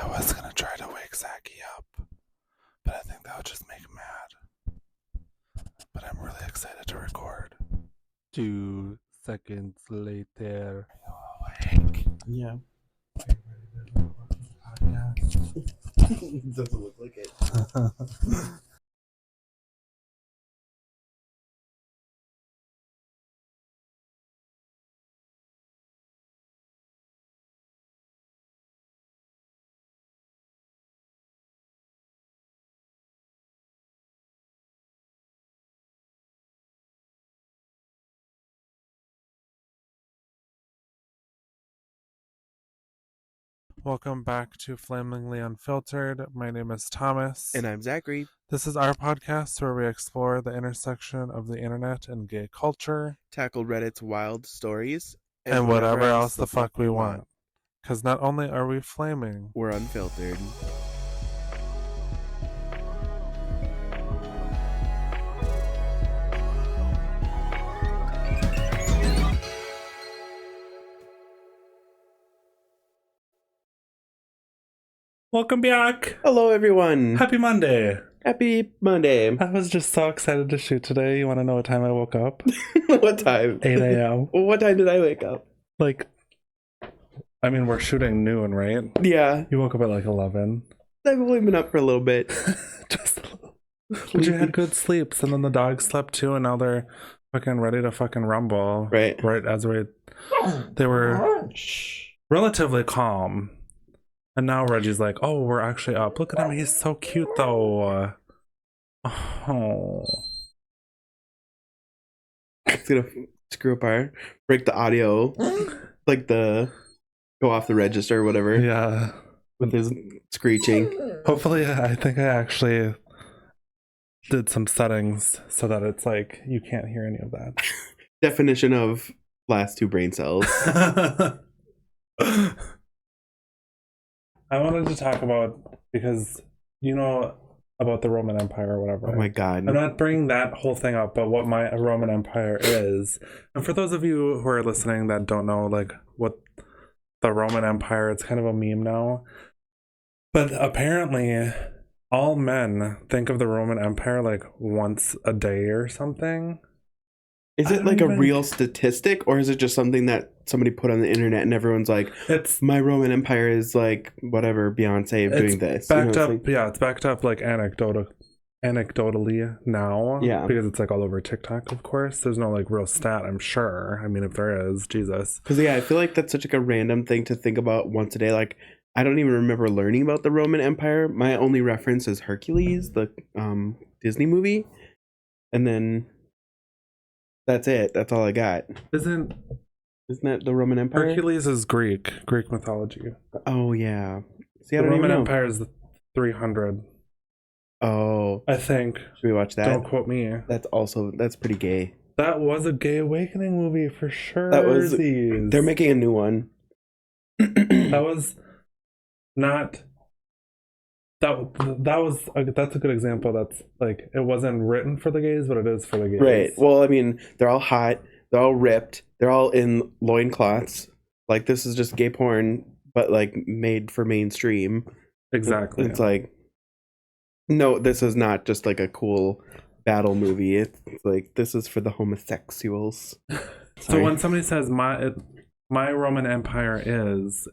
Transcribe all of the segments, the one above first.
I was gonna try to wake Zachy up, but I think that would just make him mad. But I'm really excited to record. 2 seconds later. Are you awake? Yeah. Are you ready to record the podcast? Doesn't look like it. Welcome back to Flamingly Unfiltered. My name is Thomas. And I'm Zachary. This is our podcast where we explore the intersection of the internet and gay culture. Tackle Reddit's wild stories. And whatever else the fuck we want. Because not only are we flaming, we're unfiltered. Welcome back. Hello, everyone. Happy Monday. Happy Monday. I was just so excited to shoot today. You want to know what time I woke up? What time? 8 a.m. What time did I wake up? Like, I mean, we're shooting noon, right? Yeah. You woke up at like 11. I've only been up for a little bit. Just a little. But you had good sleeps, and then the dogs slept too, and now they're fucking ready to fucking rumble. Right. Right as they were relatively calm. And now Reggie's like, oh, we're actually up. Look at him. He's so cute, though. Oh. It's gonna screw up break the audio. Like go off the register or whatever. Yeah. With his screeching. Hopefully, I think I actually did some settings so that it's like you can't hear any of that. Definition of last two brain cells. I wanted to talk about, because you know about the Roman Empire or whatever. Oh my god. I'm not bringing that whole thing up, but what my Roman Empire is. And for those of you who are listening that don't know, like, what the Roman Empire, it's kind of a meme now. But apparently, all men think of the Roman Empire like once a day or something. Is it like a real statistic, or is it just something that somebody put on the internet and everyone's like, it's my Roman Empire is like whatever, Beyonce doing this? Backed up, yeah, it's backed up like anecdotally now. Yeah. Because it's like all over TikTok, of course. There's no like real stat, I'm sure. I mean, if there is, Jesus. Because yeah, I feel like that's such like a random thing to think about once a day. Like, I don't even remember learning about the Roman Empire. My only reference is Hercules, the Disney movie, and then that's it. That's all I got. Isn't that the Roman Empire? Hercules is Greek mythology. Oh yeah. See, The Roman Empire is 300. Oh, I think. should we watch that? Don't quote me. That's pretty gay. That was a gay awakening movie for sure. They're making a new one. That was not. That's a good example. That's like, it wasn't written for the gays, but it is for the gays. Right. Well, I mean, they're all hot. They're all ripped. They're all in loincloths. Like, this is just gay porn, but like made for mainstream. Exactly. It's like, no, this is not just like a cool battle movie. It's like, this is for the homosexuals. So when somebody says my Roman Empire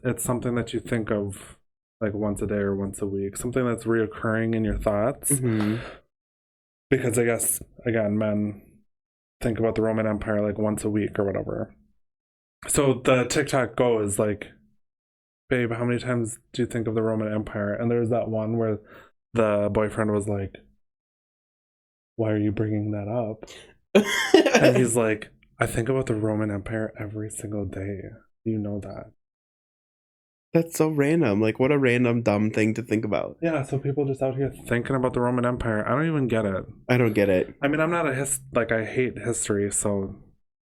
it's something that you think of like once a day or once a week, something that's reoccurring in your thoughts. Mm-hmm. Because I guess, again, men think about the Roman Empire like once a week or whatever. So the TikTok go is like, babe, how many times do you think of the Roman Empire? And there's that one where the boyfriend was like, why are you bringing that up? And he's like, I think about the Roman Empire every single day. You know that. That's so random. Like, what a random dumb thing to think about. Yeah, so people just out here thinking about the Roman Empire. I don't even get it. I don't get it. I mean, I'm not I hate history, so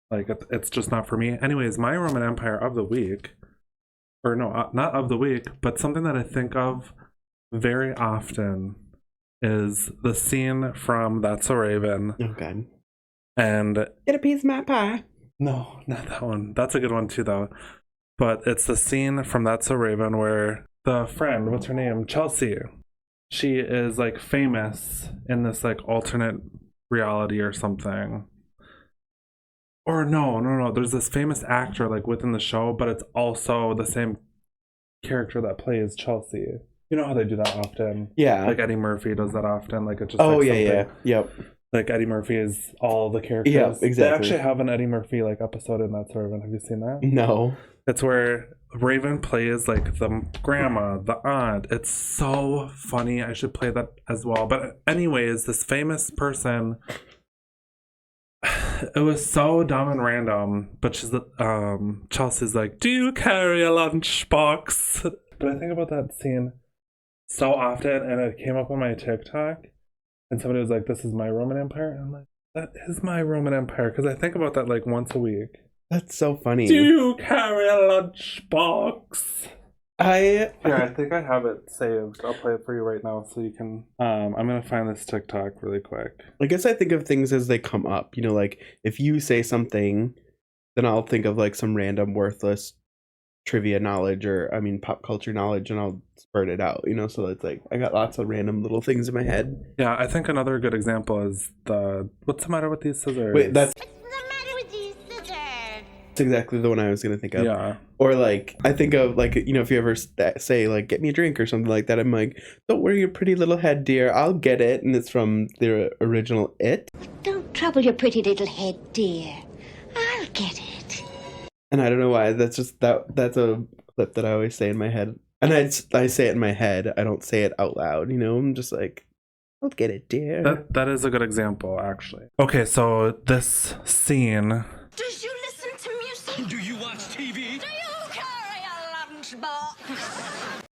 like it's just not for me. Anyways, my Roman Empire of the week, or no, not of the week, but something that I think of very often is the scene from That's So Raven. Oh god. And Get a piece of my pie. no, not that one. That's a good one too, though. But it's the scene from That's So Raven where the friend, what's her name? Chelsea. She is like famous in this like alternate reality or something. Or no. There's this famous actor like within the show, but it's also the same character that plays Chelsea. You know how they do that often? Yeah. Like Eddie Murphy does that often. Like it's just Oh like yeah, something. yeah, yep. Like Eddie Murphy is all the characters. Yeah, exactly. They actually have an Eddie Murphy like episode in that sort of. Have you seen that? No. It's where Raven plays like the grandma, the aunt. It's so funny. I should play that as well. But anyways, this famous person. It was so dumb and random. But she's Chelsea's like, "Do you carry a lunchbox?" But I think about that scene so often, and it came up on my TikTok, and somebody was like, "This is my Roman Empire," and I'm like, "That is my Roman Empire," because I think about that like once a week. That's so funny. Do you carry a lunchbox? I think I have it saved. I'll play it for you right now so you can. I'm gonna find this TikTok really quick. guess I think of things as they come up. You know, like if you say something, then I'll think of like some random worthless trivia knowledge or pop culture knowledge, and I'll spurt it out. You know, so it's like I got lots of random little things in my head. Yeah, I think another good example is what's the matter with these scissors? Wait, that's What's the matter with these scissors? exactly the one I was gonna think of. Yeah. Or like I think of like, you know, if you ever say like get me a drink or something like that, I'm like, don't worry your pretty little head, dear, I'll get it. And it's from the original It. Don't trouble your pretty little head, dear. I'll get it. And I don't know why, that's just that's a clip that I always say in my head. And I say it in my head, I don't say it out loud, you know. I'm just like, I'll get it, dear. That is a good example, actually. Okay, so this scene. Does you listen to music? Do you watch TV? Do you carry a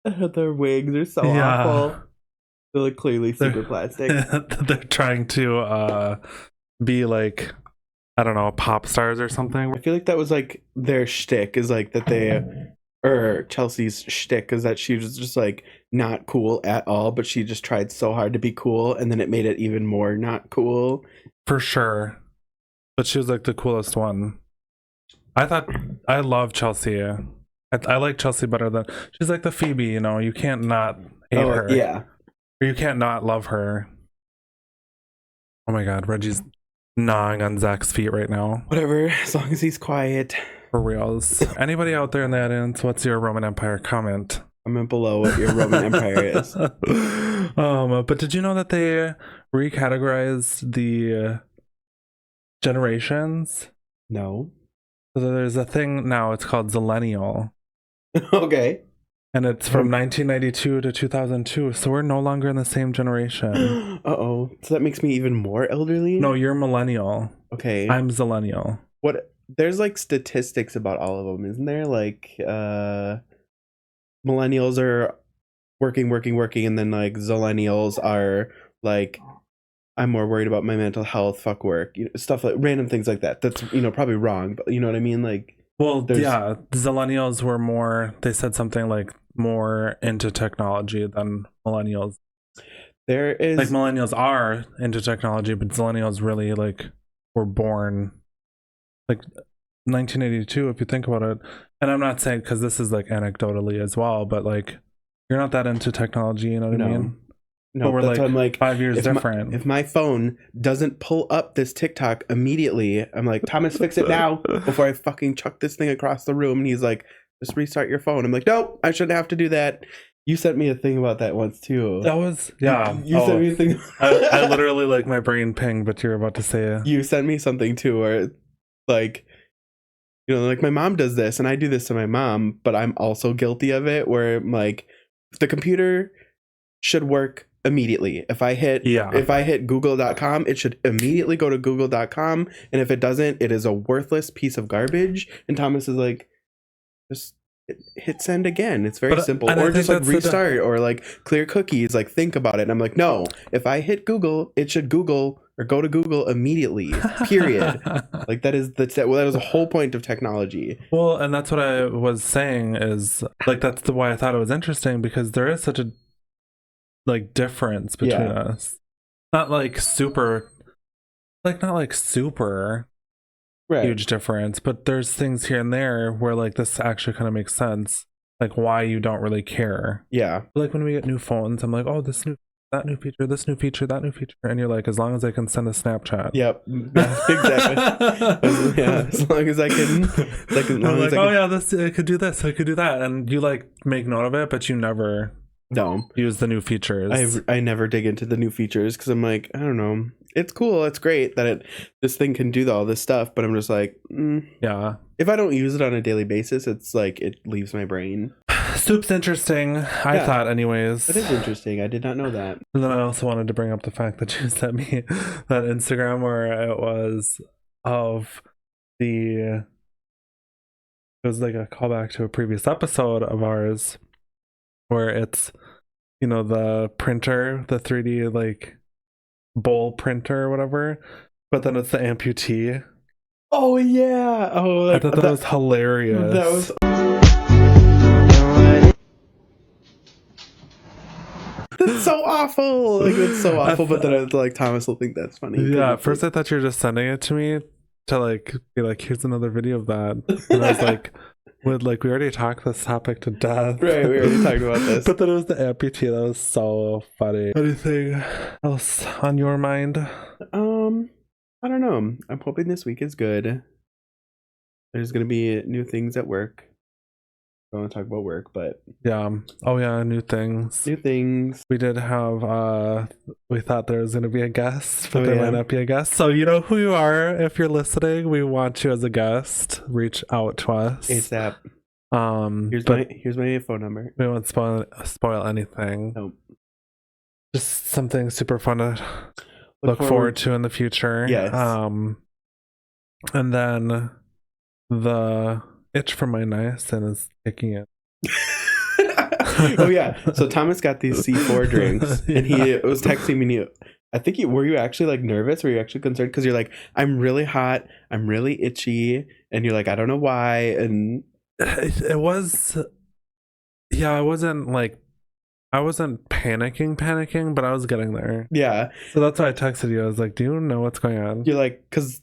lunchbox? Their wigs are so Yeah. awful. They're like clearly super plastic. They're trying to be like, I don't know, pop stars or something. I feel like that was like their shtick, is like that they, or Chelsea's shtick is that she was just like not cool at all, but she just tried so hard to be cool, and then it made it even more not cool. For sure. But she was like the coolest one. I love Chelsea. I like Chelsea better than, she's like the Phoebe, you know, you can't not hate her. Yeah. Or you can't not love her. Oh my god, Reggie's gnawing on Zach's feet right now. Whatever, as long as he's quiet. For reals. Anybody out there in the audience, what's your Roman Empire? Comment. Comment below what your Roman Empire is. But did you know that they recategorized the generations? No. So there's a thing now, it's called Zillennial. Okay. And it's from 1992 to 2002. So we're no longer in the same generation. Uh-oh. So that makes me even more elderly? No, you're millennial. Okay. I'm Zillennial. What? There's like statistics about all of them, isn't there? Like, millennials are working, and then like zillennials are like, I'm more worried about my mental health, fuck work, you know, stuff like random things like that. That's, you know, probably wrong, but you know what I mean? Like, well, yeah, Zillennials were more, they said something like more into technology than millennials. there is Like millennials are into technology, but Zillennials really like were born like 1982, if you think about it. And I'm not saying, because this is like anecdotally as well, but like you're not that into technology, you know what I mean? no, But we're that's like, why I'm like 5 years if different. if my phone doesn't pull up this TikTok immediately, I'm like, Thomas, fix it now before I fucking chuck this thing across the room. And he's like, just restart your phone. I'm like, nope, I shouldn't have to do that. You sent me a thing about that once too. That was, yeah. You sent me a thing. I literally like my brain pinged, but you're about to say it. You sent me something too, where like, you know, like my mom does this and I do this to my mom, but I'm also guilty of it, where I'm like, the computer should work immediately. If I hit google.com, it should immediately go to google.com, and if it doesn't, it is a worthless piece of garbage. And Thomas is like, just hit send again. It's very simple. and I Or think just like that's the restart, or like clear cookies, like think about it. And I'm like, no, if I hit Google, it should Google or go to Google immediately, period. Like that is that is the whole point of technology. Well, and that's what I was saying is like, that's why I thought it was interesting, because there is such a like difference between us. Not like super Right. huge difference, but there's things here and there where like this actually kind of makes sense. like why you don't really care. Yeah. Like when we get new phones, I'm like, oh, that new feature, that new feature, and you're like, as long as I can send a Snapchat. Yep. Yeah, exactly. Yeah, as long as I can. I'm like, oh yeah, this I could do this, I could do that, and you like make note of it, but you never use the new features. I never dig into the new features because I'm like, I don't know. It's cool. It's great that this thing can do all this stuff, but I'm just like, yeah. If I don't use it on a daily basis, it's like it leaves my brain. Soup's interesting. I thought, anyways. It is interesting. I did not know that. And then I also wanted to bring up the fact that you sent me that Instagram where it was like a callback to a previous episode of ours where it's, you know, the printer, the 3D like bowl printer or whatever, but then it's the amputee. Oh yeah. Oh, I thought that was hilarious. That was. That's so awful. Like that's so awful. But then I was like, Thomas will think that's funny. Yeah. At first, I thought you were just sending it to me to like be like, here's another video of that, and I was like, we already talked this topic to death. Right. We already talked about this. But then it was the amputee. That was so funny. Anything else on your mind? I don't know. I'm hoping this week is good. There's gonna be new things at work. I don't want to talk about work, but yeah. Oh yeah, new things. New things. We did have we thought there was gonna be a guest, but there might not be a guest. So you know who you are if you're listening. We want you as a guest. Reach out to us. ASAP. Here's my phone number. We won't spoil anything. Nope. Just something super fun to look forward to in the future. Yes. And then the itch for my niacin is kicking in. Oh yeah. So Thomas got these C4 drinks, and he was texting me. I think were you actually like nervous? Were you actually concerned? Because you're like, I'm really hot, I'm really itchy, and you're like, I don't know why. And it was, yeah, I wasn't panicking, but I was getting there. Yeah. So that's why I texted you. I was like, do you know what's going on? You're like, because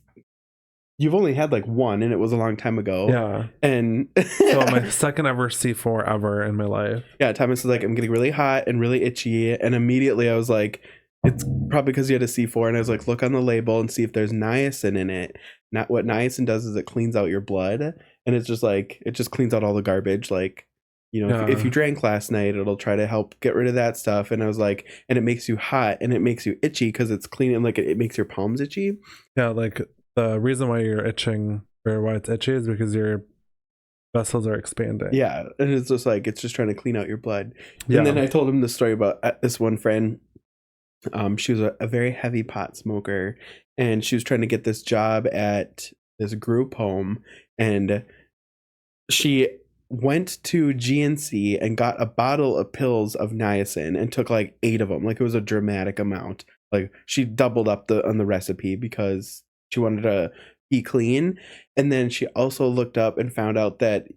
you've only had like one, and it was a long time ago. Yeah. And so my second ever C4 ever in my life. Yeah. Thomas was like, I'm getting really hot and really itchy. And immediately I was like, it's probably because you had a C4. And I was like, look on the label and see if there's niacin in it. Not what niacin does is it cleans out your blood. And it's just like, it just cleans out all the garbage. Like, you know, if you drank last night, it'll try to help get rid of that stuff. And I was like, and it makes you hot and it makes you itchy because it's clean and like it makes your palms itchy. Yeah. Like the reason why you're itching or why it's itchy is because your vessels are expanding. Yeah. And it's just like, it's just trying to clean out your blood. Yeah. And then I told him the story about this one friend. She was a very heavy pot smoker, and she was trying to get this job at this group home, and she went to GNC and got a bottle of pills of niacin and took like 8 of them. Like it was a dramatic amount. Like she doubled up on the recipe because she wanted to be clean. And then she also looked up and found out that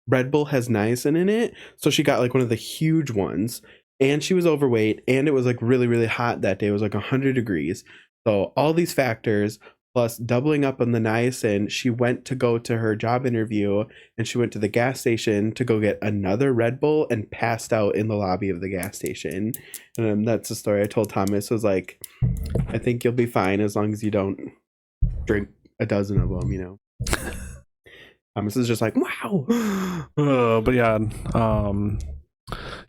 Red Bull has niacin in it, so she got like one of the huge ones. And she was overweight, and it was like really, really hot that day. It was like 100 degrees. So all these factors, plus doubling up on the niacin, she went to go to her job interview, and she went to the gas station to go get another Red Bull and passed out in the lobby of the gas station. And that's the story I told Thomas. I was like, I think you'll be fine as long as you don't drink a dozen of them, you know. Thomas is just like, wow. But yeah,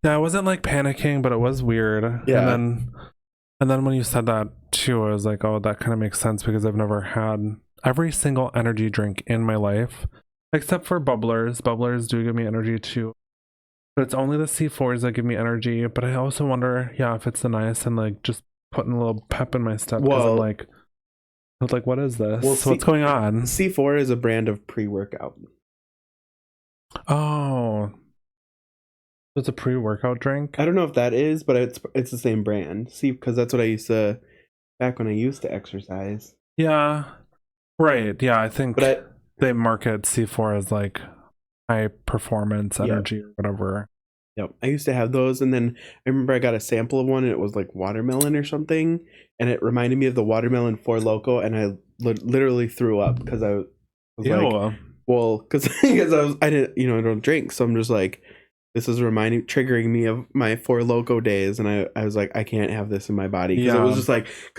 yeah, I wasn't like panicking, but it was weird. Yeah. And then when you said that too, I was like, oh, that kind of makes sense because I've never had every single energy drink in my life, except for bubblers. Bubblers do give me energy too. But it's only the C4s that give me energy. But I also wonder, yeah, if it's the niacin, like just putting a little pep in my step. Well, I'm like, what is this? Well, what's going on? C4 is a brand of pre-workout. Oh. It's a pre-workout drink? I don't know if that is, but it's the same brand. See, because that's what I used to back when I used to exercise. Yeah. Right. Yeah, I think they market C4 as like high performance energy or whatever. Yep. I used to have those, and then I remember I got a sample of one, and it was like watermelon or something, and it reminded me of the watermelon 4 Loko, and I literally threw up because I was like, Well, because I didn't, I don't drink, so I'm just like, this is triggering me of my Four Loko days, and I was like, I can't have this in my body because it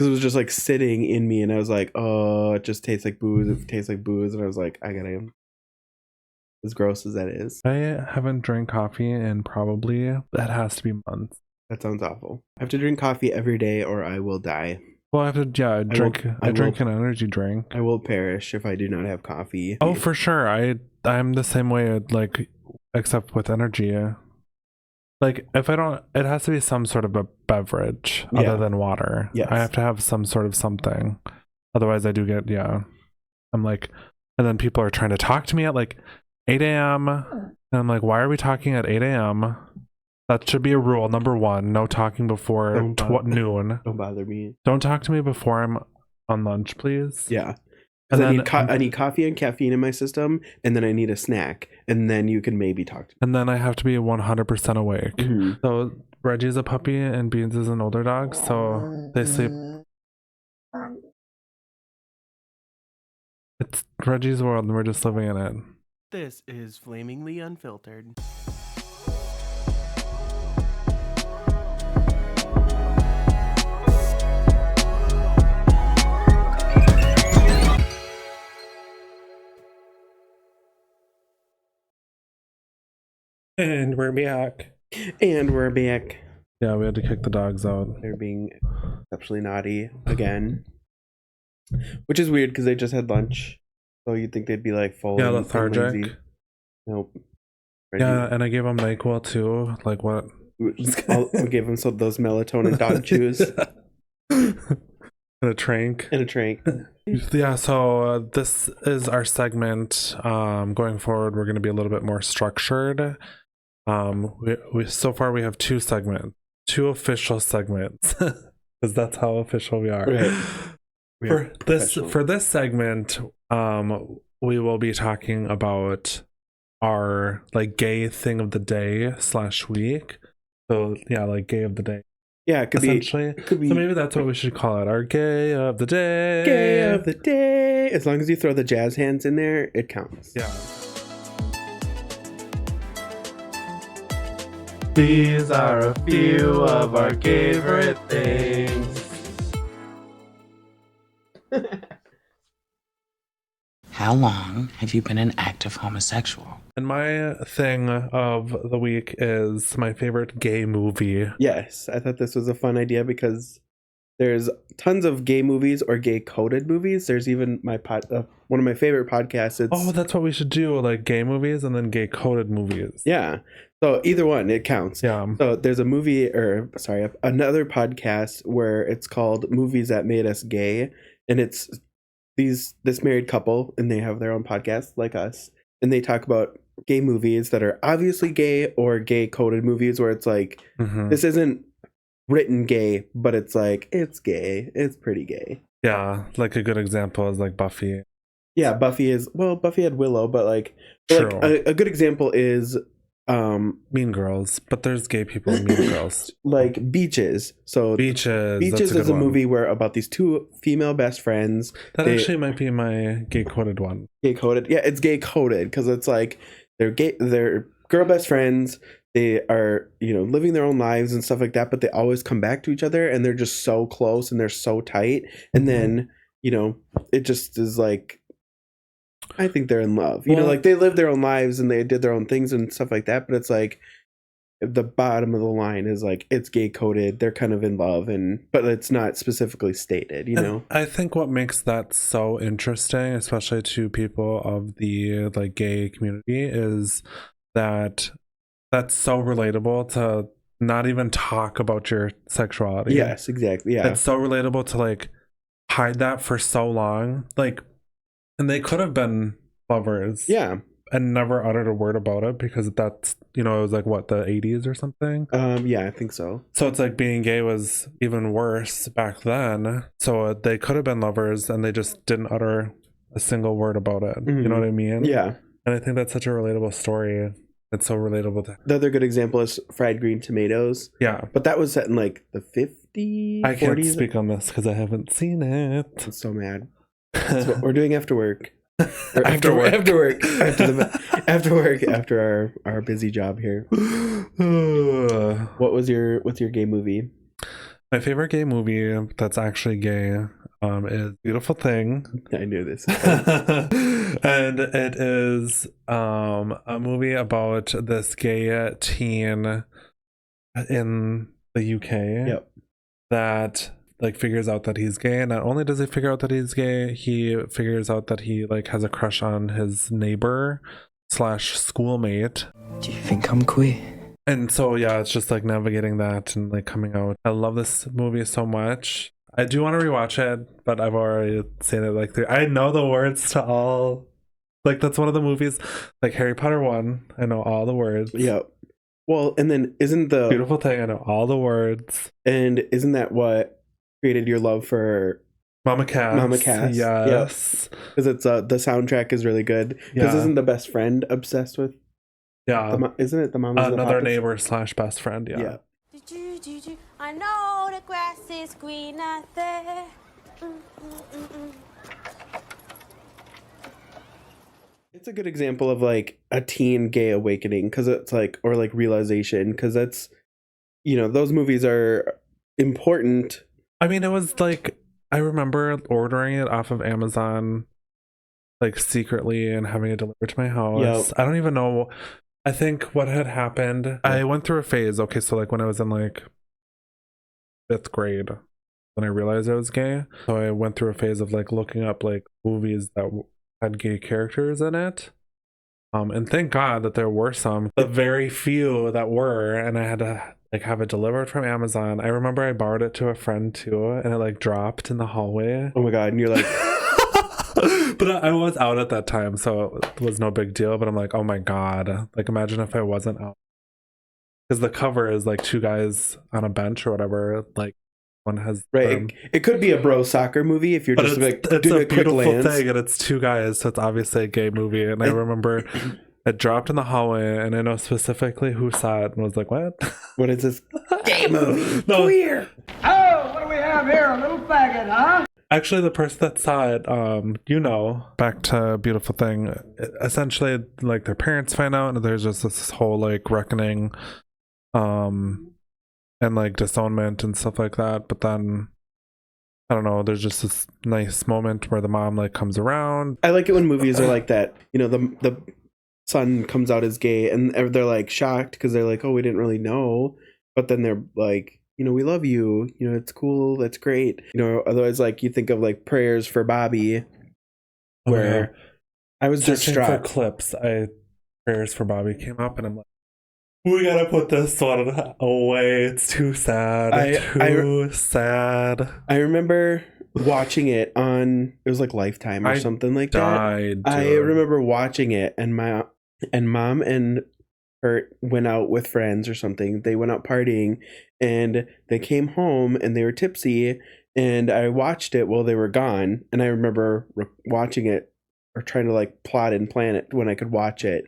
was just like sitting in me, and I was like, oh, it just tastes like booze. It tastes like booze, and I was like, I gotta. As gross as that is, I haven't drank coffee in probably that has to be months. that sounds awful. I have to drink coffee every day, or I will die. Well, I have to drink. I drink an energy drink. I will perish if I do not have coffee. Oh, for sure. I'm the same way. Like, except with energy. Like, if I don't, it has to be some sort of a beverage other than water. Yes. I have to have some sort of something. Otherwise, I do get I'm like, and then people are trying to talk to me at like 8 a.m. And I'm like, why are we talking at 8 a.m.? That should be a rule. Number 1, no talking before noon. Don't bother me. Don't talk to me before I'm on lunch, please. Yeah. And I need coffee and caffeine in my system, and then I need a snack, and then you can maybe talk to me. And then I have to be 100% awake. Mm-hmm. So Reggie's a puppy and Beans is an older dog, so they sleep. It's Reggie's world and we're just living in it. This is Flamingly Unfiltered. And we're back. And we're back. Yeah, we had to kick the dogs out. They're being exceptionally naughty again. Which is weird because they just had lunch. So you'd think they'd be like full. Yeah, and lethargic. lazy. Nope. Yeah, and I gave them NyQuil too. Like what? We gave them those melatonin dog chews. And a trank. And a trank. Yeah, so this is our segment. Going forward, we're going to be a little bit more structured. We so far we have 2 segments, 2 official segments, because that's how official we are. Right. For this segment, we will be talking about our like gay thing of the day / week. So yeah, like gay of the day. Yeah, it could essentially. be. So maybe that's what we should call it. Our gay of the day. Gay of the day. As long as you throw the jazz hands in there, it counts. Yeah. These are a few of our Gavorite things. How long have you been an active homosexual? And my thing of the week is my favorite gay movie. Yes, I thought this was a fun idea because there's tons of gay movies or gay coded movies. There's even one of my favorite podcasts. Oh, that's what we should do, like gay movies and then gay coded movies. Yeah. So either one, it counts. Yeah. So there's another podcast where it's called Movies That Made Us Gay, and it's this married couple, and they have their own podcast like us, and they talk about gay movies that are obviously gay or gay coded movies where it's like this isn't written gay, but it's like it's gay, it's pretty gay. Yeah, like a good example is like Buffy. Yeah, Buffy had Willow, but like a good example is Mean Girls, but there's gay people in Mean Girls. Like Beaches. So Beaches is a movie where about these 2 female best friends. That actually might be my gay coded one. Gay coded. Yeah, it's gay coded because it's like they're girl best friends. They are, living their own lives and stuff like that, but they always come back to each other and they're just so close and they're so tight. And then, it just is like, I think they're in love. Like they live their own lives and they did their own things and stuff like that. But it's like the bottom of the line is like it's gay coded. They're kind of in love, but it's not specifically stated. And I think what makes that so interesting, especially to people of the like gay community, is that that's so relatable to not even talk about your sexuality. Yes, exactly. Yeah, it's so relatable to like hide that for so long, like. And they could have been lovers. Yeah. And never uttered a word about it because that's, it was like what, the 80s or something? Yeah, I think so. So it's like being gay was even worse back then. So they could have been lovers and they just didn't utter a single word about it. Mm-hmm. You know what I mean? Yeah. And I think that's such a relatable story. It's so relatable to. The other good example is Fried Green Tomatoes. Yeah. But that was set in like the 50s. I can't speak on this because I haven't seen it. I'm so mad. That's what we're doing after work. Or After work. after work, after our busy job here. What's your gay movie? My favorite gay movie that's actually gay is Beautiful Thing. I knew this. And it is a movie about this gay teen in the UK Yep. that like figures out that he's gay. Not only does he figure out that he's gay, he figures out that he like has a crush on his neighbor / schoolmate. Do you think I'm queer? And so yeah, it's just like navigating that and like coming out. I love this movie so much. I do want to rewatch it, but I've already seen it like I know the words to all. Like that's one of the movies, like Harry Potter 1. I know all the words. Yep. Well, and then isn't the Beautiful Thing, I know all the words. and isn't that what created your love for Mama Cass. Mama Cass? Yes. Because it's the soundtrack is really good. Because Yeah. isn't the best friend obsessed with? Yeah. Isn't it the mom? Another neighbor / best friend. Yeah. Yeah. I know the grass is greener there. It's a good example of like a teen gay awakening because it's like or like realization because that's those movies are important. I mean, it was like I remember ordering it off of Amazon, like secretly, and having it delivered to my house. Yep. I don't even know. I think what had happened, I went through a phase. Okay, so like when I was in like 5th grade, when I realized I was gay, so I went through a phase of like looking up like movies that had gay characters in it. And thank God that there were some, the very few that were, and I had to like have it delivered from Amazon. I remember I borrowed it to a friend too, and it like dropped in the hallway. Oh my God! And you're like, but I was out at that time, so it was no big deal. But I'm like, oh my God, like imagine if I wasn't out, because the cover is like 2 guys on a bench or whatever. Like one has right. It could be a bro soccer movie if you're just like it's doing a a quick beautiful glance. thing, and it's 2 guys, so it's obviously a gay movie. And I remember it dropped in the hallway, and I know specifically who saw it and was like, "What? What is this gay movie? No. Queer." Oh, what do we have here? A little faggot, huh? Actually, the person that saw it, back to Beautiful Thing, essentially, like their parents find out, and there's just this whole like reckoning, and like disownment and stuff like that. But then, I don't know, there's just this nice moment where the mom like comes around. I like it when movies are like that. The son comes out as gay, and they're like shocked because they're like, "Oh, we didn't really know," but then they're like, "We love you. It's cool. That's great." Otherwise, like you think of like Prayers for Bobby, where I was Searching for distraught. clips, Prayers for Bobby came up, and I'm like, we gotta put this one away. It's too sad. Sad. I remember watching it on it was like Lifetime or something like Died, that. I dude. remember watching it, and mom and her went out with friends or something. They went out partying, and they came home and they were tipsy. And I watched it while they were gone, and I remember watching it or trying to like plot and plan it when I could watch it.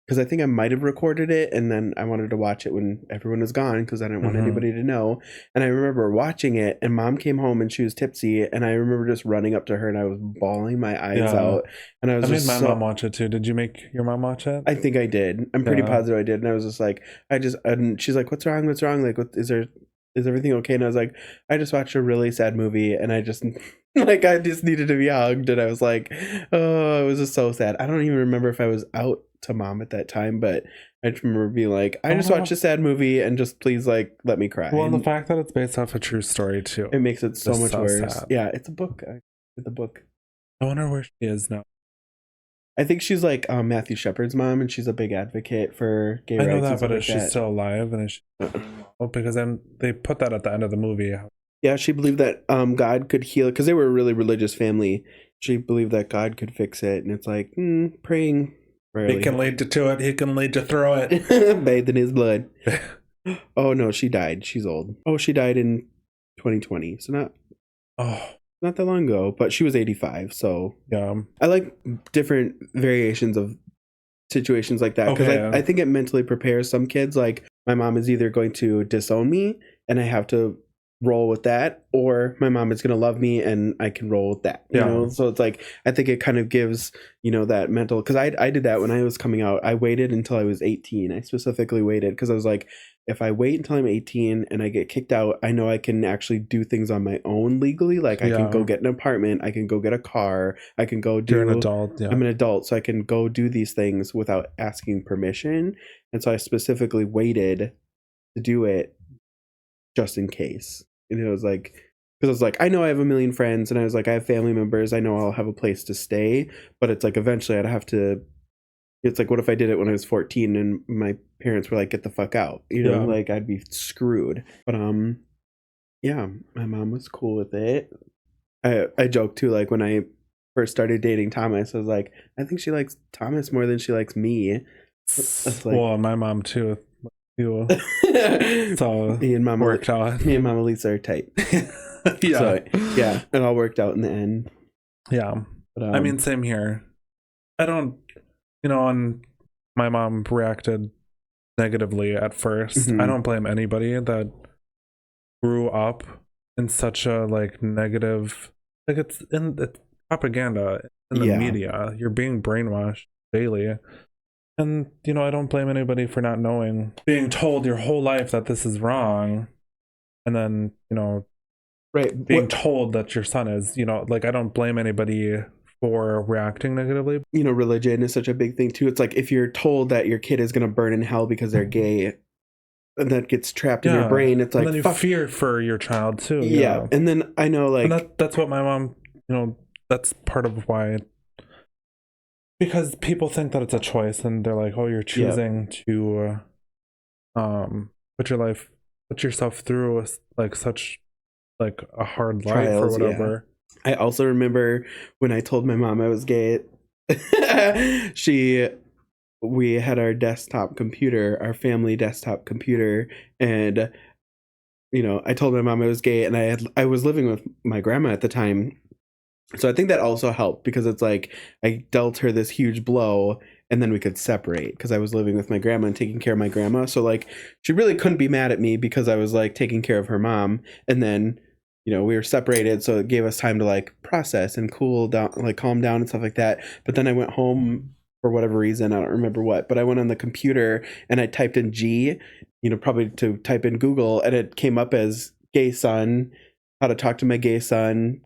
Because I think I might have recorded it, and then I wanted to watch it when everyone was gone because I didn't want anybody to know. And I remember watching it, and mom came home and she was tipsy, and I remember just running up to her and I was bawling my eyes out. And I was made my mom watch it too. Did you make your mom watch it? I think I did. I'm pretty positive I did. And I was just like, and she's like, "What's wrong? What's wrong? Like, is everything okay?" And I was like, "I just watched a really sad movie, and I just I just needed to be hugged." And I was like, "Oh, it was just so sad." I don't even remember if I was out to mom at that time, but I just remember being like, "I just watched a sad movie, and just please like let me cry." Well, and and the fact that it's based off a true story too, it makes it so It's much so worse. sad. Yeah, it's a book. It's a book. I wonder where she is now. I think she's like Matthew Shepard's mom, and she's a big advocate for gay rights. I know that, and stuff but like is she that. still alive? And is she... because then they put that at the end of the movie. Yeah, she believed that God could heal because they were a really religious family. She believed that God could fix it, and it's like praying. Rarely. He can lead you to it. He can lead you through it. Bathed in his blood. Oh no, she died. She's old. Oh, she died in 2020, so not that long ago. But she was 85. So yeah, I like different variations of situations like that because I think it mentally prepares some kids. Like my mom is either going to disown me, and I have to roll with that, or my mom is going to love me and I can roll with that, you know? So it's like, I think it kind of gives, you know, that mental, because I did that when I was coming out. I waited until I was 18. I specifically waited because I was like, if I wait until I'm 18 and I get kicked out, I know I can actually do things on my own legally. Like I can go get an apartment, I can go get a car, I can go do. You're an adult. Yeah. I'm an adult, so I can go do these things without asking permission. And so I specifically waited to do it just in case. And it was like, because I was like, I know I have a million friends, and I was like, I have family members, I know I'll have a place to stay, but it's like eventually I'd have to. It's like, what if I did it when I was 14 and my parents were like, get the fuck out, you know? Like I'd be screwed. But yeah, my mom was cool with it. I joked too, like when I first started dating Thomas, I was like, I think she likes Thomas more than she likes me. That's like, well, my mom too. So me and Mama worked out. Me and Mama Lisa are tight. Yeah. So, yeah, it all worked out in the end. Yeah. But, I mean, same here. I don't, you know, and my mom reacted negatively at first. I don't blame anybody that grew up in such a like negative, like it's in the propaganda in the media. You're being brainwashed daily. And, you know, I don't blame anybody for not knowing, being told your whole life that this is wrong. And then, you know, being told that your son is, you know, like I don't blame anybody for reacting negatively. You know, religion is such a big thing too. It's like if you're told that your kid is going to burn in hell because they're gay, and that gets trapped in your brain, it's like, and then you fear for your child too. Yeah. And then I know, like, and that's what my mom, you know, that's part of why, because people think that it's a choice and they're like, oh, you're choosing to put yourself through like such like a hard life trials, or whatever. I also remember when I told my mom I was gay, we had our desktop computer, our family desktop computer, and you know, I told my mom I was gay, and I was living with my grandma at the time. So I think that also helped, because it's like I dealt her this huge blow and then we could separate, because I was living with my grandma and taking care of my grandma. So like she really couldn't be mad at me because I was like taking care of her mom, and then, you know, we were separated, so it gave us time to like process and cool down, like calm down and stuff like that. But then I went home for whatever reason, I don't remember what, but I went on the computer and I typed in G, you know, probably to type in Google, and it came up as gay son, how to talk to my gay son,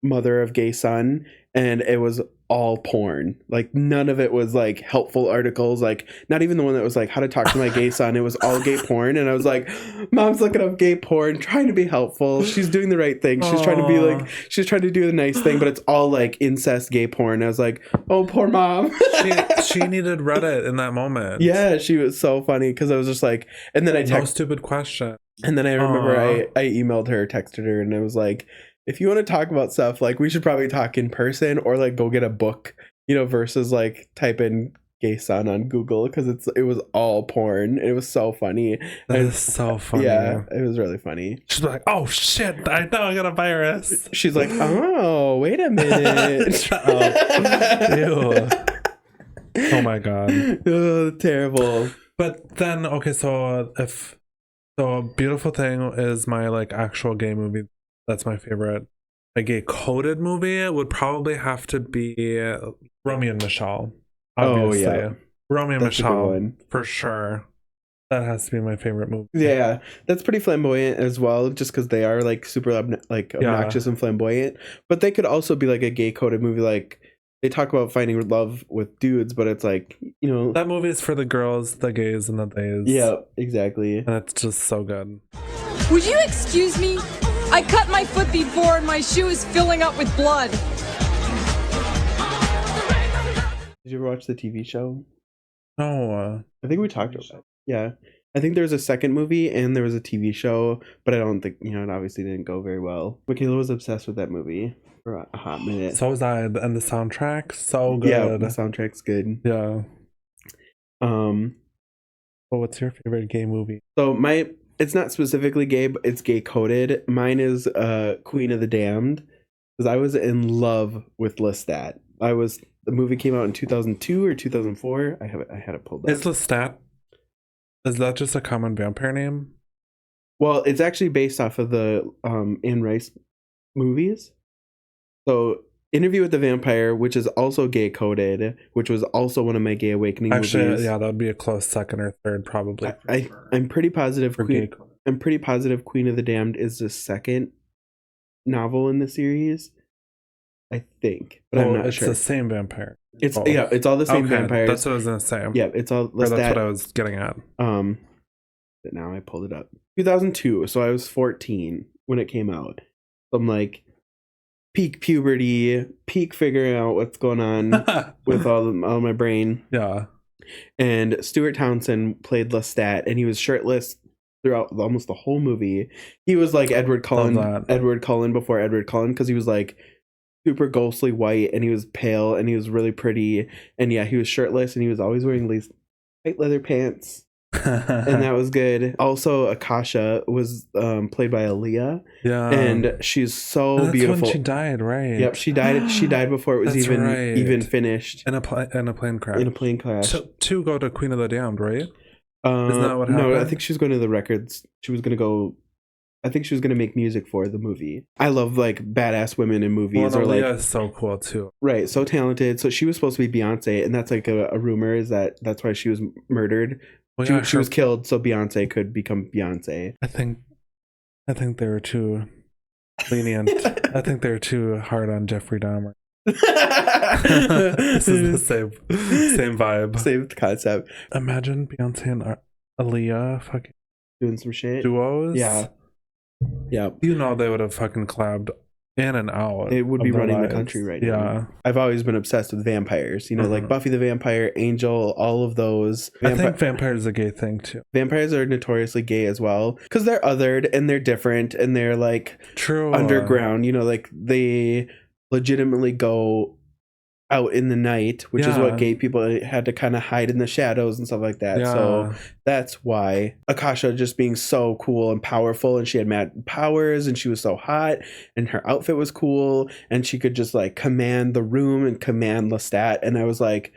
mother of gay son, and it was all porn. Like none of it was like helpful articles, like not even the one that was like how to talk to my gay son. It was all gay porn, and I was like, mom's looking up gay porn, trying to be helpful, she's doing the right thing, she's trying to be like, she's trying to do the nice thing, but it's all like incest gay porn. I was like, oh, poor mom. she needed Reddit in that moment. Yeah, she was so funny, because I was just like, and then I no stupid question. And then I remember I emailed her, texted her, and I was like, if you want to talk about stuff, like we should probably talk in person, or like go get a book, you know, versus like type in gay son on Google, because it was all porn. It was so funny. That is so funny. Yeah, it was really funny. She's like, oh shit, I know I got a virus. She's like, oh, wait a minute. Shut up. Ew. Oh my god. Oh, terrible. But then, okay, so Beautiful Thing is my like actual gay movie. That's my favorite. A gay coded movie would probably have to be Romeo and Michelle. Obviously. Oh yeah, Romeo and Michelle for sure. That has to be my favorite movie. Yeah, that's pretty flamboyant as well, just because they are like super obnoxious and flamboyant. But they could also be like a gay coded movie. Like they talk about finding love with dudes, but it's like, you know, that movie is for the girls, the gays, and the theys. Yeah, exactly. And it's just so good. Would you excuse me? I cut my foot before and my shoe is filling up with blood. Did you ever watch the TV show? No. I think we talked about it. Yeah. I think there was a second movie and there was a TV show, but I don't think, you know, it obviously didn't go very well. Michaela was obsessed with that movie for a hot minute. So was I, and the soundtrack, so good. Yeah, the soundtrack's good. Yeah. Well, what's your favorite gay movie? So it's not specifically gay, but it's gay coded. Mine is Queen of the Damned, because I was in love with Lestat. The movie came out in 2002 or 2004. I had it pulled up. Is Lestat, is that just a common vampire name? Well, it's actually based off of the Anne Rice movies. So, Interview with the Vampire, which is also gay coded, which was also one of my Gay Awakening Actually, movies. yeah, that would be a close second or third, probably. I'm pretty positive. For gay coded. I'm pretty positive Queen of the Damned is the second novel in the series. I think, but I'm not sure. It's the same vampire. It's it's all the same vampires. That's what I was gonna say. Yeah, it's all. That's what I was getting at. But now I pulled it up. 2002. So I was 14 when it came out. So I'm like peak puberty, peak figuring out what's going on with all my brain. Yeah. And Stuart Townsend played Lestat, and he was shirtless throughout almost the whole movie. He was like Edward Cullen before Edward Cullen, because he was like super ghostly white, and he was pale, and he was really pretty, and yeah, he was shirtless, and he was always wearing these tight leather pants. And that was good. Also, Akasha was played by Aaliyah. Yeah, and she's so that's beautiful. When she died, right? Yep, she died. She died before it was even finished. In a plane crash. In a plane crash. To go to Queen of the Damned, right? Isn't that what happened? No, I think she was going to the records. She was going to go. I think she was going to make music for the movie. I love like badass women in movies. Well, Aaliyah like is so cool too. Right, so talented. So she was supposed to be Beyonce, and that's like a rumor is that's why she was murdered. Well, yeah, she was killed so Beyonce could become Beyonce. I think they were too lenient. I think they were too hard on Jeffrey Dahmer. This is the same vibe. Same concept. Imagine Beyonce and Aaliyah fucking doing some shit. Duos. Yeah. Yeah. You know they would have fucking collabed in and out. It would be running the country right now. Yeah. I've always been obsessed with vampires. You know, like Buffy the Vampire, Angel, all of those. I think vampires is a gay thing too. Vampires are notoriously gay as well, because they're othered and they're different and they're like underground. You know, like they legitimately go out in the night, which is what gay people had to kind of hide in the shadows and stuff like that. Yeah. So that's why Akasha just being so cool and powerful, and she had mad powers, and she was so hot, and her outfit was cool, and she could just like command the room and command Lestat. And I was like,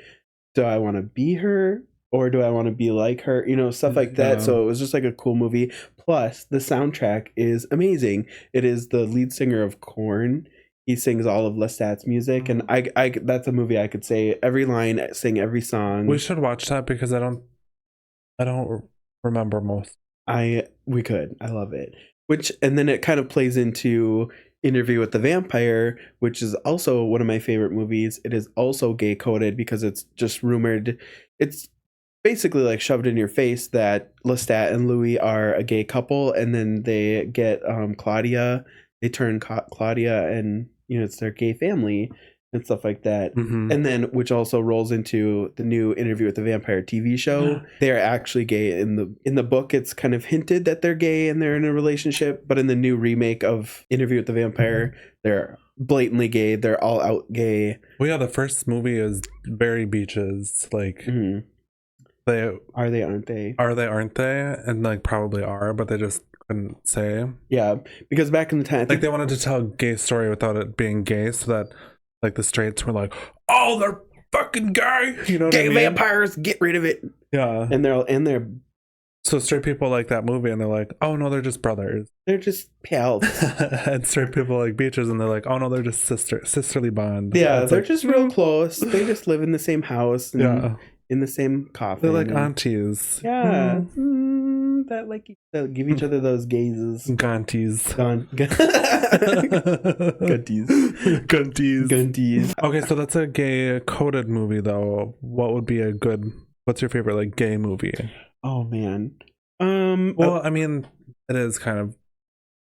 do I want to be her or do I want to be like her? You know, stuff like that. So it was just like a cool movie. Plus the soundtrack is amazing. It is the lead singer of Korn. He sings all of Lestat's music, and I that's a movie I could say every line, sing every song. We should watch that because I don't remember most. We could. I love it. And then it kind of plays into Interview with the Vampire, which is also one of my favorite movies. It is also gay coded because it's just rumored. It's basically like shoved in your face that Lestat and Louis are a gay couple, and then they get Claudia. They turn Claudia, and you know, it's their gay family and stuff like that. And then which also rolls into the new Interview with the Vampire TV show. They're actually gay in the book. It's kind of hinted that they're gay and they're in a relationship, but in the new remake of Interview with the Vampire, they're blatantly gay. They're all out gay. Well, yeah, the first movie is very beaches. Like they are they, aren't they? Are they, aren't they? And like probably are, but they just couldn't say. Yeah, because back in the time, like they wanted to tell a gay story without it being gay, so that like the straights were like, oh, they're fucking gay, you know, gay vampires, get rid of it. Yeah, and they're so straight people like that movie, and they're like, oh no, they're just brothers, they're just pals. And straight people like beaches, and they're like, oh no, they're just sisterly bond. Yeah, they're like, just real close. They just live in the same house. And in the same coffin. They're like aunties. Yeah. That like give each other those gazes. Gunties. Gunties. Okay, so that's a gay coded movie though. What would be what's your favorite like gay movie? Oh man. Well, I mean, it is kind of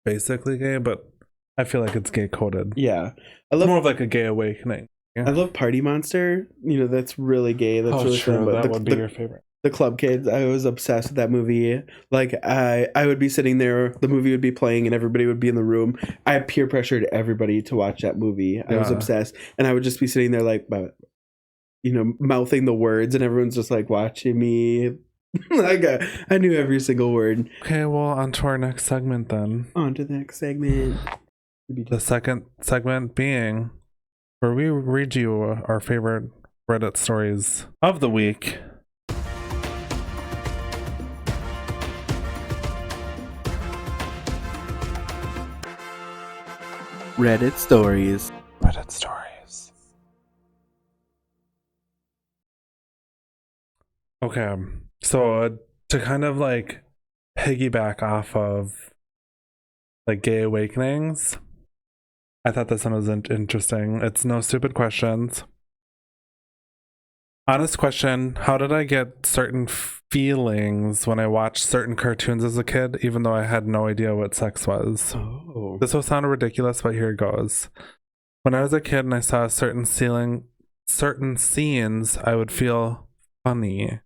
basically gay, but I feel like it's gay coded. Yeah. It's more of like a Gay Awakening. Yeah. I love Party Monster. You know, that's really gay. That's really true. fun. That would be your favorite. The Club Kids. I was obsessed with that movie. Like I would be sitting there, the movie would be playing, and everybody would be in the room. I peer pressured everybody to watch that movie. I was obsessed, and I would just be sitting there like, you know, mouthing the words, and everyone's just like watching me. Like I knew every single word. Okay, well, on to our next segment then. On to the next segment. The second segment being where we read you our favorite Reddit stories of the week. Reddit stories. Reddit stories. Okay, so to kind of like piggyback off of like gay awakenings, I thought this one was interesting. It's no stupid questions. Honest question: how did I get certain feelings when I watched certain cartoons as a kid, even though I had no idea what sex was? Oh. This will sound ridiculous, but here it goes. When I was a kid and I saw certain scenes, I would feel funny.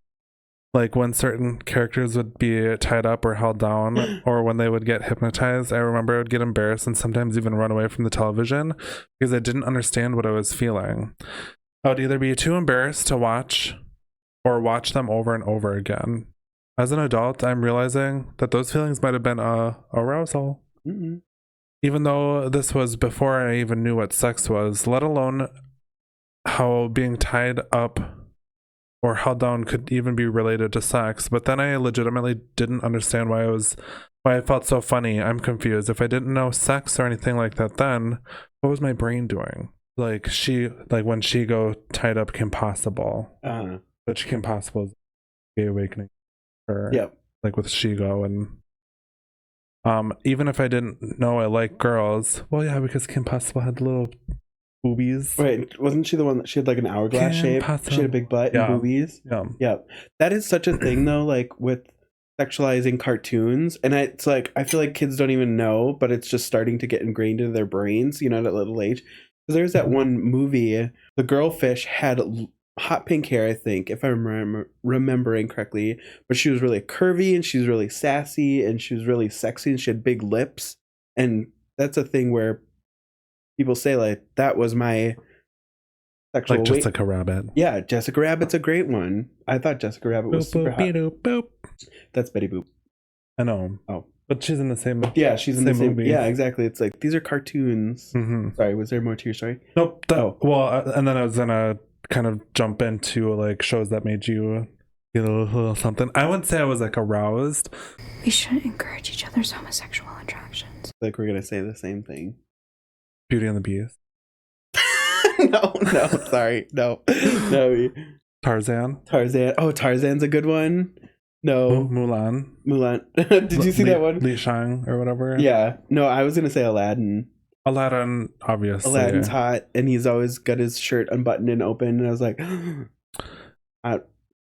Like when certain characters would be tied up or held down, or when they would get hypnotized, I remember I would get embarrassed and sometimes even run away from the television because I didn't understand what I was feeling. I would either be too embarrassed to watch or watch them over and over again. As an adult, I'm realizing that those feelings might have been arousal. Mm-hmm. Even though this was before I even knew what sex was, let alone how being tied up or held down could even be related to sex. But then I legitimately didn't understand why I felt so funny. I'm confused. If I didn't know sex or anything like that then, what was my brain doing? Like when Shigo tied up Kim Possible. Which Kim Possible is gay awakening. Or, yep. Like with Shigo and even if I didn't know I like girls, well yeah, because Kim Possible had little boobies. Right, wasn't she the one that she had like an hourglass shape? She had a big butt and boobies. Yeah. That is such a thing though, like with sexualizing cartoons, and it's like I feel like kids don't even know, but it's just starting to get ingrained into their brains, at a little age. Because there's that one movie, the girl fish had hot pink hair, I think, if I'm remembering correctly, but she was really curvy and she was really sassy and she was really sexy and she had big lips, and that's a thing where people say like that was my sexual like Jessica Rabbit. Yeah, Jessica Rabbit's a great one. I thought Jessica Rabbit was super hot. Boop. That's Betty Boop. I know. Oh, but she's in the same. Yeah, she's in the same movie. Yeah, exactly. It's like these are cartoons. Mm-hmm. Sorry, was there more to your story? Nope. Well, and then I was gonna kind of jump into like shows that made you get a little something. I wouldn't say I was like aroused. We shouldn't encourage each other's homosexual attractions. Like we're gonna say the same thing. Beauty and the Beast. no, sorry, no. Tarzan. Oh, Tarzan's a good one. No. Mulan. Did you see that one? Li Shang or whatever. Yeah. No, I was gonna say Aladdin. Aladdin, obviously. Aladdin's hot, and he's always got his shirt unbuttoned and open. And I was like,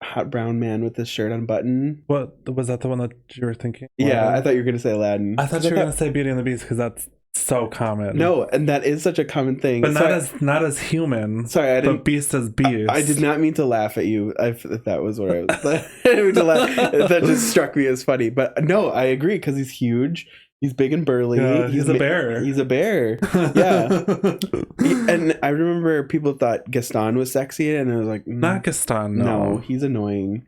hot brown man with his shirt unbuttoned. What was that? The one that you were thinking? Yeah, I thought you were gonna say Aladdin. I thought you were gonna say Beauty and the Beast because that's so common. No, and that is such a common thing, but not as human. Sorry, I didn't. But Beast as Beast. I did not mean to laugh at you. If that was what I was. I didn't mean to laugh. That just struck me as funny. But no, I agree because he's huge. He's big and burly. Yeah, he's a bear. He's a bear. Yeah. And I remember people thought Gaston was sexy, and I was like, not Gaston. No, he's annoying.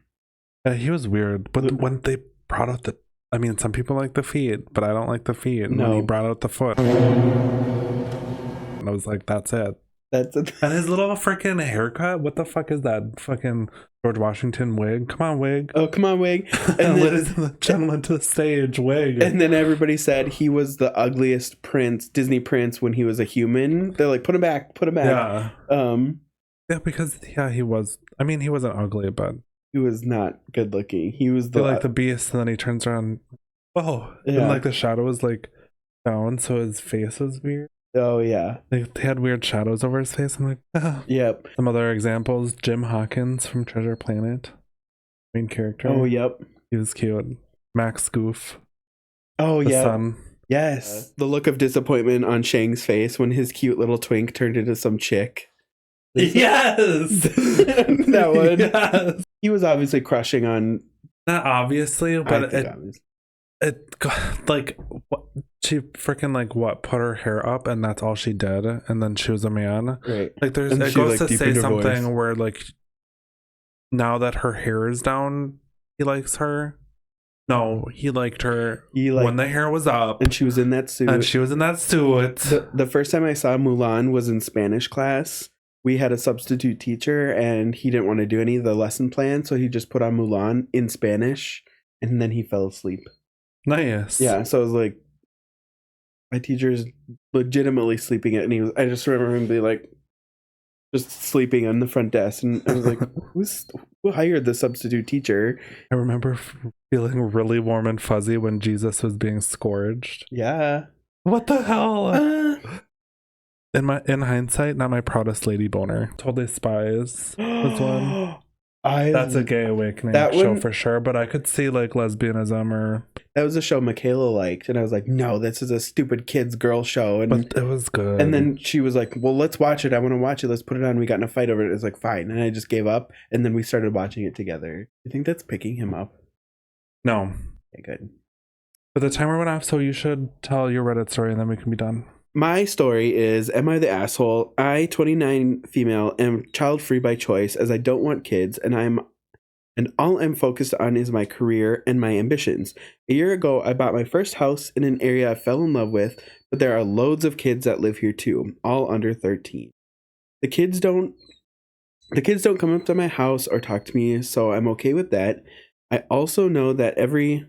He was weird. But when they brought out some people like the feet, but I don't like the feet. No. When he brought out the foot, and I was like, that's it. And his little freaking haircut. What the fuck is that? Fucking George Washington wig. Come on, wig. Oh, come on, wig. And ladies and gentlemen to the stage, wig. And then everybody said he was the ugliest Disney prince when he was a human. They're like, put him back. Yeah. Yeah, because he was. I mean, he wasn't ugly, but he was not good looking. He was the Beast, and then he turns around. Oh, yeah. And like the shadow was like down, so his face was weird. Oh yeah, they had weird shadows over his face. I'm like, Yep. Some other examples: Jim Hawkins from Treasure Planet, main character. Oh yep, he was cute. Max Goof. Oh yeah. Son. Yes. The look of disappointment on Shang's face when his cute little twink turned into some chick. Yes, that one. Yes. He was obviously crushing on. Not obviously, but it like what, she freaking like what put her hair up and that's all she did, and then she was a man. Right. Like there's it goes to say something where like now that her hair is down, he likes her. No, he liked her when the hair was up. And she was in that suit. The first time I saw Mulan was in Spanish class. We had a substitute teacher and he didn't want to do any of the lesson plan. So he just put on Mulan in Spanish and then he fell asleep. Nice. Yeah. So I was like, my teacher's legitimately sleeping it, and I just remember him being like, just sleeping on the front desk, and I was like, who hired the substitute teacher? I remember feeling really warm and fuzzy when Jesus was being scourged. Yeah. What the hell? In hindsight, not my proudest lady boner. Totally Spies was one. That's a gay awakening show for sure, but I could see like lesbianism or... That was a show Michaela liked, and I was like, no, this is a stupid kids girl show. And but it was good. And then she was like, well, let's watch it. I want to watch it. Let's put it on. We got in a fight over it. It was like, fine. And I just gave up, and then we started watching it together. You think that's picking him up? No. Okay, good. But the timer went off, so you should tell your Reddit story, and then we can be done. My story is, am I the asshole? I, 29 female, am child-free by choice as I don't want kids, and all I'm focused on is my career and my ambitions. A year ago, I bought my first house in an area I fell in love with, but there are loads of kids that live here too, all under 13. The kids don't come up to my house or talk to me, so I'm okay with that. I also know that every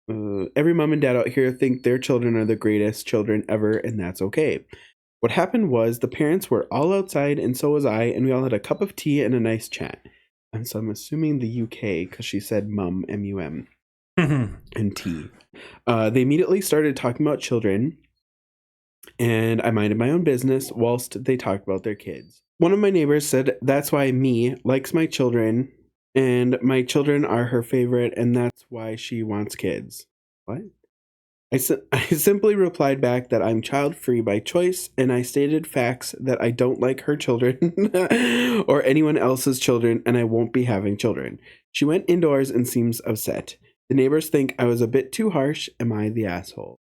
mom and dad out here think their children are the greatest children ever, and that's okay. What happened was the parents were all outside, and so was I, and we all had a cup of tea and a nice chat. And so I'm assuming the UK, because she said mum, M-U-M, and tea. They immediately started talking about children, and I minded my own business whilst they talked about their kids. One of my neighbors said that's why me likes my children, and my children are her favorite, and that's why she wants kids. What? I simply replied back that I'm child-free by choice, and I stated facts that I don't like her children or anyone else's children, and I won't be having children. She went indoors and seems upset. The neighbors think I was a bit too harsh. Am I the asshole?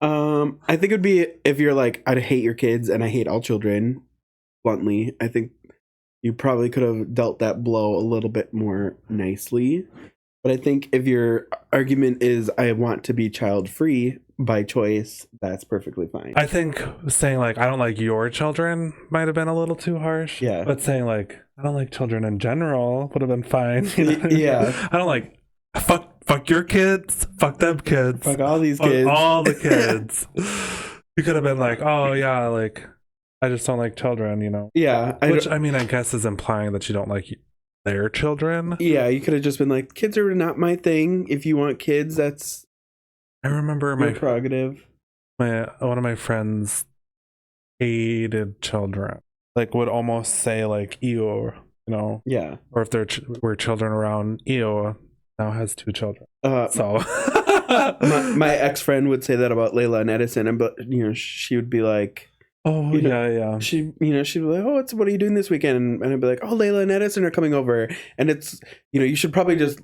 I think it would be if you're like, I hate your kids and I hate all children, bluntly. I think you probably could have dealt that blow a little bit more nicely. But I think if your argument is I want to be child-free by choice, that's perfectly fine. I think saying like I don't like your children might have been a little too harsh. Yeah. But saying like I don't like children in general would have been fine. You know? Yeah. I don't like fuck your kids. Fuck them kids. Fuck all these fuck kids. all the kids. You could have been like, oh yeah, like I just don't like children, you know. Yeah. Which I mean I guess is implying that you don't like their children. Yeah, you could have just been like, kids are not my thing. If you want kids, that's I remember your prerogative. One of my friends hated children. Like would almost say like ew, you know. Yeah. Or if there were children around, ew, now has 2 children. So my ex-friend would say that about Layla and Edison, but you know, she would be like, oh yeah. She'd be like, oh, what are you doing this weekend? And I'd be like, oh, Layla and Edison are coming over. And it's, you know, you should probably just,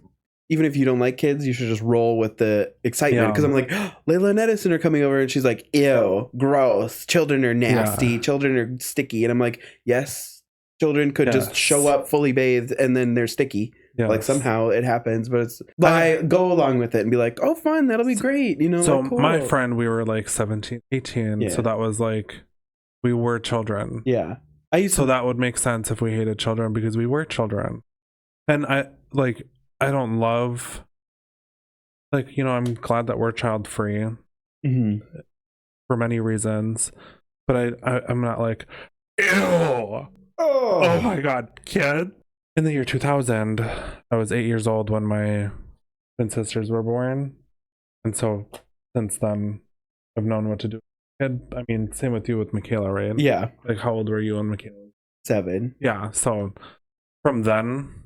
even if you don't like kids, you should just roll with the excitement. Because I'm like, oh, Layla and Edison are coming over, and she's like, ew, gross. Children are nasty. Yeah. Children are sticky. And I'm like, yes, children could just show up fully bathed and then they're sticky. Yes. Like somehow it happens, but I go along with it and be like, oh, fun, that'll be great. You know, so like, cool. My friend, we were like 17, 18. Yeah. So that was like, we were children. Yeah. So that would make sense if we hated children because we were children. And I don't love, like, you know, I'm glad that we're child free for many reasons. But I'm not like, ew. Oh my God, kid. In the year 2000, I was 8 years old when my twin sisters were born. And so since then, I've known what to do. I mean, same with you with Michaela, right? Yeah. Like, how old were you and Michaela? 7. Yeah. So from then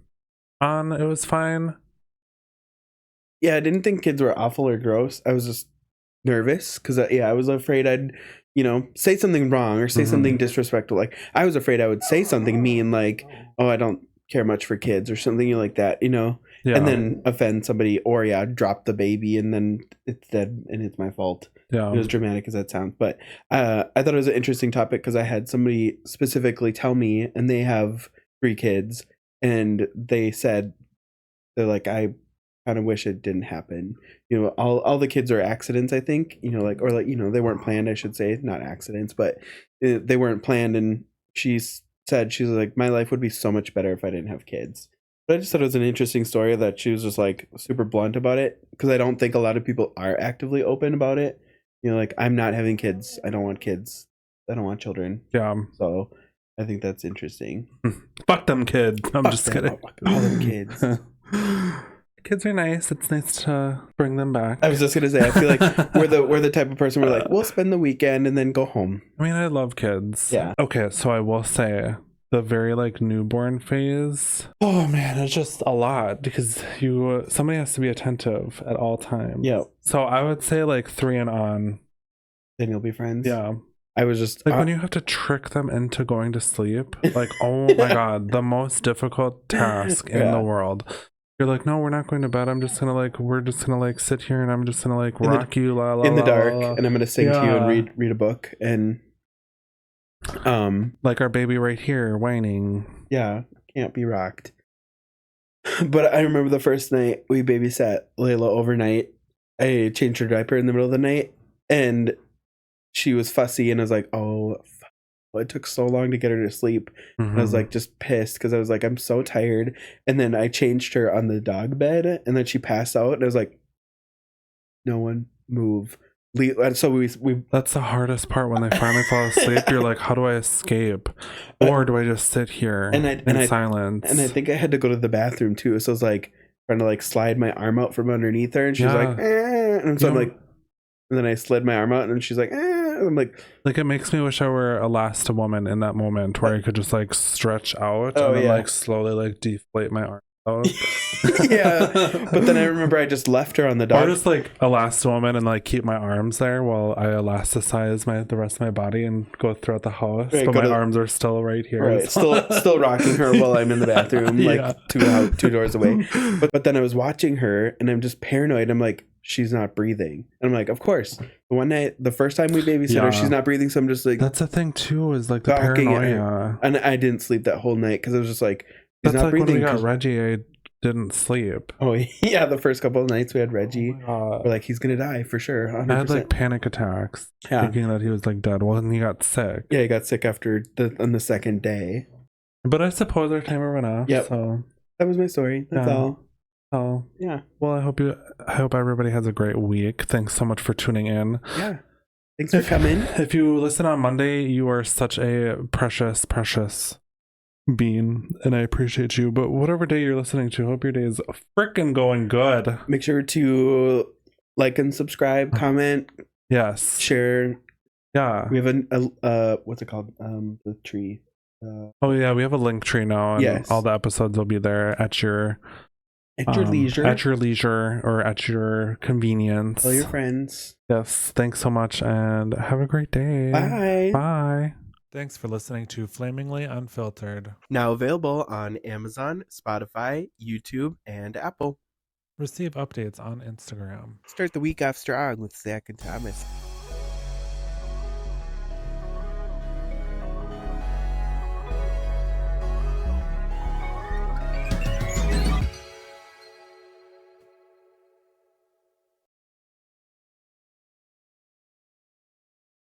on, it was fine. Yeah, I didn't think kids were awful or gross. I was just nervous because, I was afraid I'd, you know, say something wrong or say something disrespectful. Like, I was afraid I would say something mean, like, oh, I don't care much for kids or something like that, you know? Yeah. And then offend somebody or, drop the baby and then it's dead and it's my fault. Yeah. As dramatic as that sounds. But I thought it was an interesting topic because I had somebody specifically tell me, and they have 3 kids, and they said, they're like, I kind of wish it didn't happen. You know, all the kids are accidents, I think, you know, like, or like, you know, they weren't planned, I should say, not accidents, but they weren't planned. And she said, she's like, my life would be so much better if I didn't have kids. But I just thought it was an interesting story that she was just like super blunt about it, because I don't think a lot of people are actively open about it. You know, like I'm not having kids. I don't want kids. I don't want children. Yeah. So I think that's interesting. Fuck them kids. I'm Fuck just them. kidding. All them kids. Kids are nice. It's nice to bring them back. I was just gonna say, I feel like we're the type of person we're like, we'll spend the weekend and then go home. I mean, I love kids. Yeah. Okay, so I will say the very like newborn phase. Oh man, it's just a lot because somebody has to be attentive at all times. Yeah. So I would say like 3 and on. Then you'll be friends. Yeah. I was just like when you have to trick them into going to sleep. Like, oh my god, the most difficult task in the world. You're like, no, we're not going to bed. We're just gonna sit here and I'm just gonna like rock you la la in the la, dark, la, la. and I'm gonna sing to you and read a book and like our baby right here whining. Yeah, can't be rocked. But I remember the first night we babysat Layla overnight. I changed her diaper in the middle of the night and she was fussy and I was like, oh, it took so long to get her to sleep. And I was like just pissed because I was like, I'm so tired. And then I changed her on the dog bed and then she passed out and I was like, no one move. So we that's the hardest part when they finally fall asleep. You're like, how do I escape? Or do I just sit here in silence? And I think I had to go to the bathroom too. So I was like trying to like slide my arm out from underneath her and she's like, eh. And so I'm like, and then I slid my arm out and she's like, eh. And I'm like it makes me wish I were a last woman in that moment where I could just like stretch out and then like slowly like deflate my arm out. Yeah. But then I remember I just left her on the dog. Or just like a last woman and like keep my arms there while I elasticize the rest of my body and go throughout the house. Right, but my arms are still right here. Right. Still rocking her while I'm in the bathroom, like two doors away. But then I was watching her and I'm just paranoid. I'm like, she's not breathing. And I'm like, of course. The first time we babysit her, she's not breathing. So I'm just like, that's the thing too, is like the paranoia. And I didn't sleep that whole night because I was just like, she's that's not like breathing. When we got Reggie, I didn't sleep. Oh yeah, the first couple of nights we had Reggie. We're like, he's gonna die for sure. 100%. I had like panic attacks, thinking that he was like dead. Well, then he got sick. Yeah, he got sick on the second day. But I suppose our timer went off. Yep. So that was my story. That's all. Oh yeah. Well, I hope everybody has a great week. Thanks so much for tuning in. Yeah. Thanks for coming. If you listen on Monday, you are such a precious bean, and I appreciate you. But whatever day you're listening to, hope your day is freaking going good. Make sure to like and subscribe, comment, share. Yeah, we have a what's it called? The tree. Oh yeah, we have a link tree now, and all the episodes will be there at your leisure or at your convenience. Tell your friends. Yes, thanks so much, and have a great day. Bye. Thanks for listening to Flamingly Unfiltered. Now available on Amazon, Spotify, YouTube, and Apple. Receive updates on Instagram. Start the week off strong with Zach and Thomas.